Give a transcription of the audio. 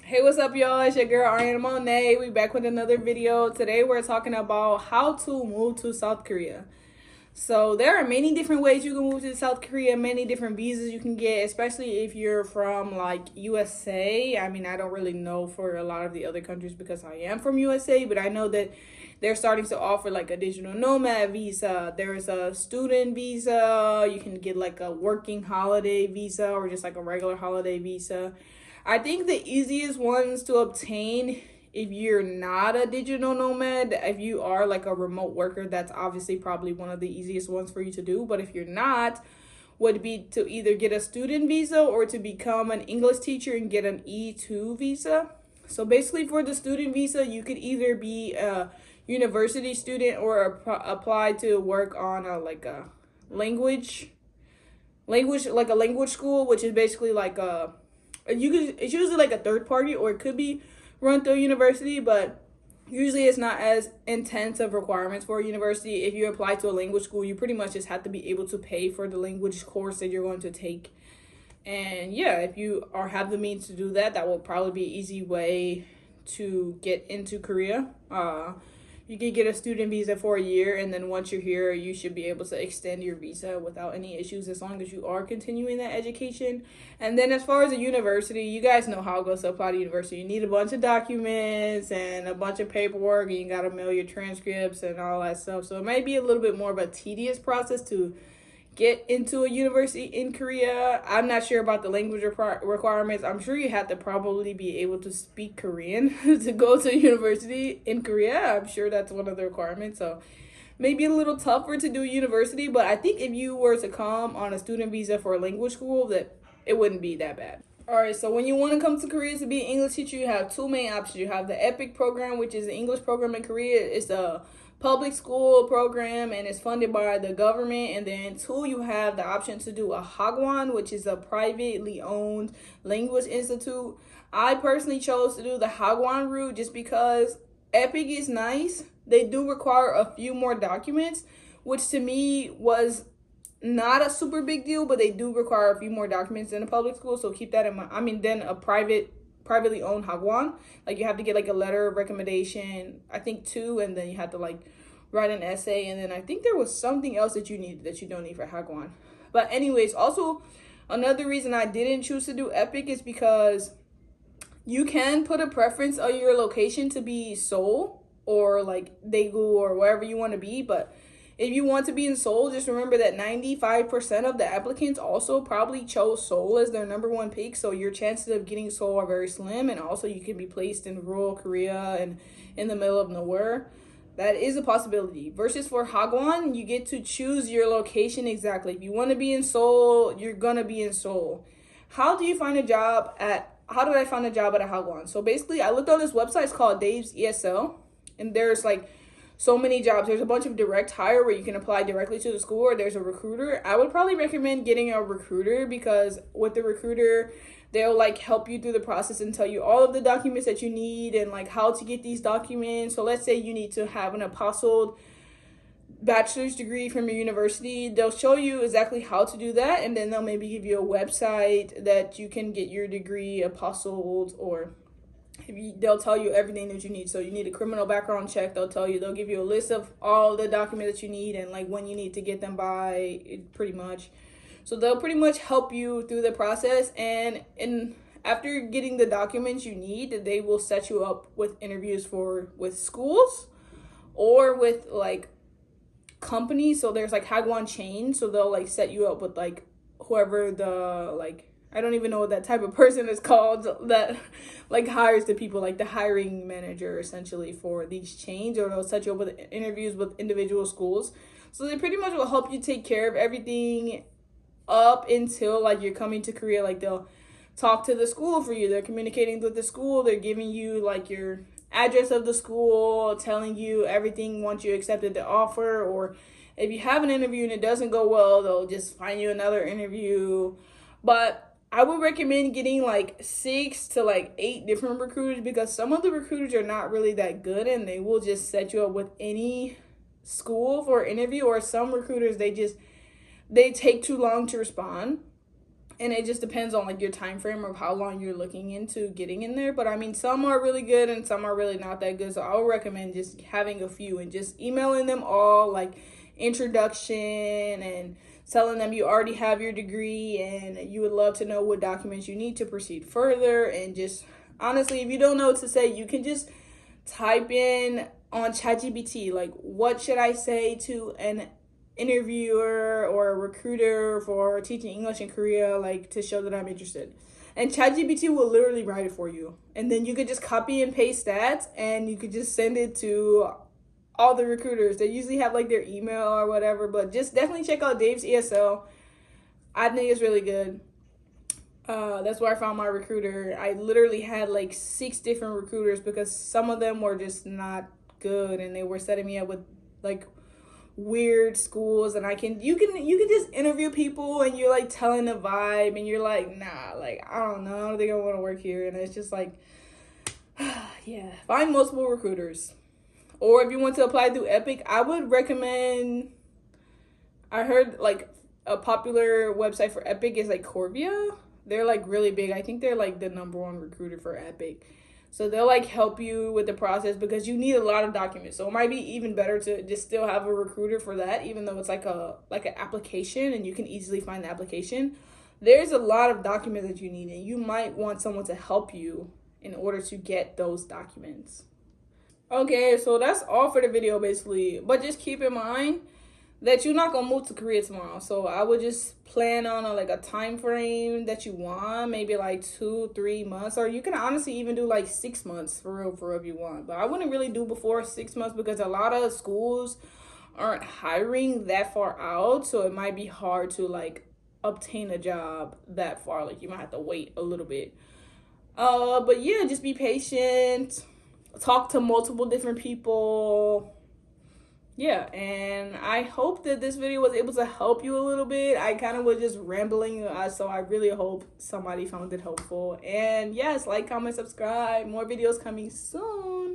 Hey, what's up, y'all? It's your girl Ariana Monet. We back with another video. Today we're talking about how to move to South Korea. So there are many different ways you can move to South Korea, many different visas you can get, especially if you're from like USA. I mean, I don't really know for a lot of the other countries because I am from USA, but I know that they're starting to offer like a digital nomad visa. There's a student visa. You can get like a working holiday visa or just like a regular holiday visa. I think the easiest ones to obtain if you're not a digital nomad, if you are like a remote worker, that's obviously probably one of the easiest ones for you to do. But if you're not, would be to either get a student visa or to become an English teacher and get an E2 visa. So basically, for the student visa, you could either be a university student or apply to work on a language school, which is basically like a it's usually like a third party, or it could be run through a university, but usually it's not as intense of requirements for a university. If you apply to a language school, you pretty much just have to be able to pay for the language course that you're going to take. And yeah, if you have the means to do that, that will probably be an easy way to get into Korea. You can get a student visa for a year, and then once you're here, you should be able to extend your visa without any issues as long as you are continuing that education. And then as far as a university, you guys know how it goes to apply to university. You need a bunch of documents and a bunch of paperwork, and you got to mail your transcripts and all that stuff. So it might be a little bit more of a tedious process to get into a university in Korea. I'm not sure about the language requirements. I'm sure you have to probably be able to speak Korean to go to university in Korea. I'm sure that's one of the requirements. So maybe a little tougher to do university, but I think if you were to come on a student visa for a language school, that it wouldn't be that bad. All right, so when you want to come to Korea to be an English teacher, you have two main options. You have the EPIK program, which is the English program in Korea. It's a public school program and it's funded by the government. And then two, you have the option to do a Hagwon, which is a privately owned language institute. I personally chose to do the Hagwon route just because EPIK is nice. They do require a few more documents, which to me was not a super big deal, but they do require a few more documents than a public school, so keep that in mind. I mean, then a privately owned hagwon, like you have to get like a letter of recommendation, I think two, and then you have to like write an essay, and then I think there was something else that you need that you don't need for hagwon. But anyways, also another reason I didn't choose to do EPIK is because you can put a preference on your location to be Seoul or like Daegu or wherever you want to be, but if you want to be in Seoul, just remember that 95% of the applicants also probably chose Seoul as their number one pick. So your chances of getting Seoul are very slim. And also you can be placed in rural Korea and in the middle of nowhere. That is a possibility. Versus for Hagwon, you get to choose your location exactly. If you want to be in Seoul, you're going to be in Seoul. How did I find a job at a Hagwon? So basically, I looked on this website. It's called Dave's ESL. And there's like so many jobs. There's a bunch of direct hire where you can apply directly to the school, or there's a recruiter. I would probably recommend getting a recruiter because with the recruiter, they'll like help you through the process and tell you all of the documents that you need and like how to get these documents. So let's say you need to have an apostilled bachelor's degree from your university. They'll show you exactly how to do that, and then they'll maybe give you a website that you can get your degree apostilled, or they'll tell you everything that you need. So you need a criminal background check. They'll give you a list of all the documents that you need and like when you need to get them by, pretty much. So they'll pretty much help you through the process, and after getting the documents you need, they will set you up with interviews with schools or with like companies. So there's like Hagwon chain, so they'll like set you up with like whoever the like, I don't even know what that type of person is called that like hires the people, like the hiring manager essentially for these chains, or they'll set you up with interviews with individual schools. So they pretty much will help you take care of everything up until like you're coming to Korea. Like they'll talk to the school for you. They're communicating with the school. They're giving you like your address of the school, telling you everything once you accepted the offer, or if you have an interview and it doesn't go well, they'll just find you another interview. But I would recommend getting like 6 to like 8 different recruiters, because some of the recruiters are not really that good and they will just set you up with any school for an interview, or some recruiters they take too long to respond. and it just depends on like your time frame of how long you're looking into getting in there. But I mean, some are really good and some are really not that good, so I would recommend just having a few and just emailing them all, like introduction, and telling them you already have your degree and you would love to know what documents you need to proceed further. And just honestly, if you don't know what to say, you can just type in on ChatGPT, like, what should I say to an interviewer or a recruiter for teaching English in Korea, like to show that I'm interested. And ChatGPT will literally write it for you. And then you could just copy and paste that and you could just send it to all the recruiters. They usually have like their email or whatever, but just definitely check out Dave's ESL. I think it's really good. That's where I found my recruiter. I literally had like 6 different recruiters because some of them were just not good and they were setting me up with like weird schools. And you can just interview people and you're like telling the vibe and you're like, nah, like I don't know, I don't think I want to work here. And it's just like yeah, find multiple recruiters. Or if you want to apply through Epic, I would recommend, I heard like a popular website for Epic is like Corvia. They're like really big. I think they're like the #1 recruiter for Epic. So they'll like help you with the process because you need a lot of documents. So it might be even better to just still have a recruiter for that, even though it's like an application and you can easily find the application. There's a lot of documents that you need and you might want someone to help you in order to get those documents. Okay, so that's all for the video basically. But just keep in mind that you're not gonna move to Korea tomorrow. So I would just plan on a time frame that you want, maybe like 2-3 months, or you can honestly even do like 6 months for real if you want. But I wouldn't really do before 6 months because a lot of schools aren't hiring that far out, so it might be hard to like obtain a job that far. Like you might have to wait a little bit. But yeah, just be patient, talk to multiple different people. Yeah, and I hope that this video was able to help you a little bit. I kind of was just rambling, so I really hope somebody found it helpful. And yes, like, comment, subscribe. More videos coming soon.